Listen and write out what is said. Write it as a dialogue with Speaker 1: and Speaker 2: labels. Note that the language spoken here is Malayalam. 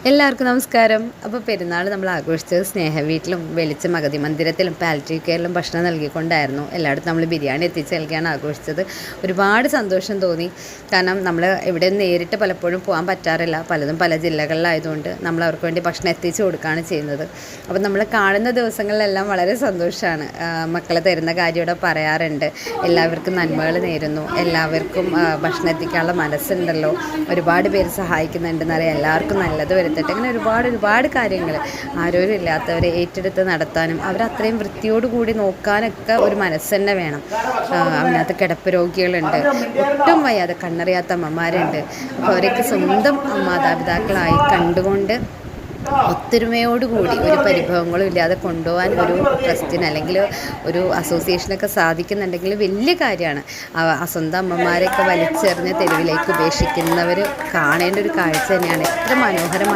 Speaker 1: എല്ലാവർക്കും നമസ്കാരം. അപ്പോൾ പെരുന്നാൾ നമ്മൾ ആഘോഷിച്ചത് സ്നേഹവീട്ടിലും വെളിച്ചം അഗതി മന്ദിരത്തിലും പാലിറ്റീവ് കെയറിലും ഭക്ഷണം നൽകിക്കൊണ്ടായിരുന്നു. എല്ലായിടത്തും നമ്മൾ ബിരിയാണി എത്തിച്ച് നൽകിയാണ് ആഘോഷിച്ചത്. ഒരുപാട് സന്തോഷം തോന്നി. കാരണം നമ്മൾ ഇവിടെ നേരിട്ട് പലപ്പോഴും പോകാൻ പറ്റാറില്ല. പലതും പല ജില്ലകളിലായതുകൊണ്ട് നമ്മൾ അവർക്ക് വേണ്ടി ഭക്ഷണം എത്തിച്ച് കൊടുക്കുകയാണ് ചെയ്യുന്നത്. അപ്പോൾ നമ്മൾ കാണുന്ന ദിവസങ്ങളിലെല്ലാം വളരെ സന്തോഷമാണ്. മക്കളെ തരുന്ന കാര്യം ഇവിടെ പറയാറുണ്ട്. എല്ലാവർക്കും നന്മകൾ നേരുന്നു, എല്ലാവർക്കും ഭക്ഷണം എത്തിക്കാനുള്ള മനസ്സുണ്ടല്ലോ, ഒരുപാട് പേര് സഹായിക്കുന്നുണ്ടെന്നറിയാം, എല്ലാവർക്കും നല്ലത് വരുത്തട്ടെ. അങ്ങനെ ഒരുപാട് കാര്യങ്ങൾ ആരോഗ്യമില്ലാത്തവരെ ഏറ്റെടുത്ത് നടത്താനും അവരത്രയും വൃത്തിയോടുകൂടി നോക്കാനൊക്കെ ഒരു മനസ്സ് തന്നെ വേണം. അതിനകത്ത് കിടപ്പ് രോഗികളുണ്ട്, ഒട്ടും വയ്യാതെ കണ്ണറിയാത്ത അമ്മമാരുണ്ട്. അപ്പോൾ അവരൊക്കെ സ്വന്തം മാതാപിതാക്കളായി കണ്ടുകൊണ്ട് ഒത്തൊരുമയോടുകൂടി ഒരു പരിഭവങ്ങളും ഇല്ലാതെ കൊണ്ടുപോകാൻ ഒരു ട്രസ്റ്റിന് അല്ലെങ്കിൽ ഒരു അസോസിയേഷനൊക്കെ സാധിക്കുന്നുണ്ടെങ്കിൽ വലിയ കാര്യമാണ്. സ്വന്തം അമ്മമാരെയൊക്കെ വലിച്ചെറിഞ്ഞ് തെരുവിലേക്ക് ഉപേക്ഷിക്കുന്നവർ കാണേണ്ട ഒരു കാഴ്ച തന്നെയാണ്. എത്ര മനോഹരമായി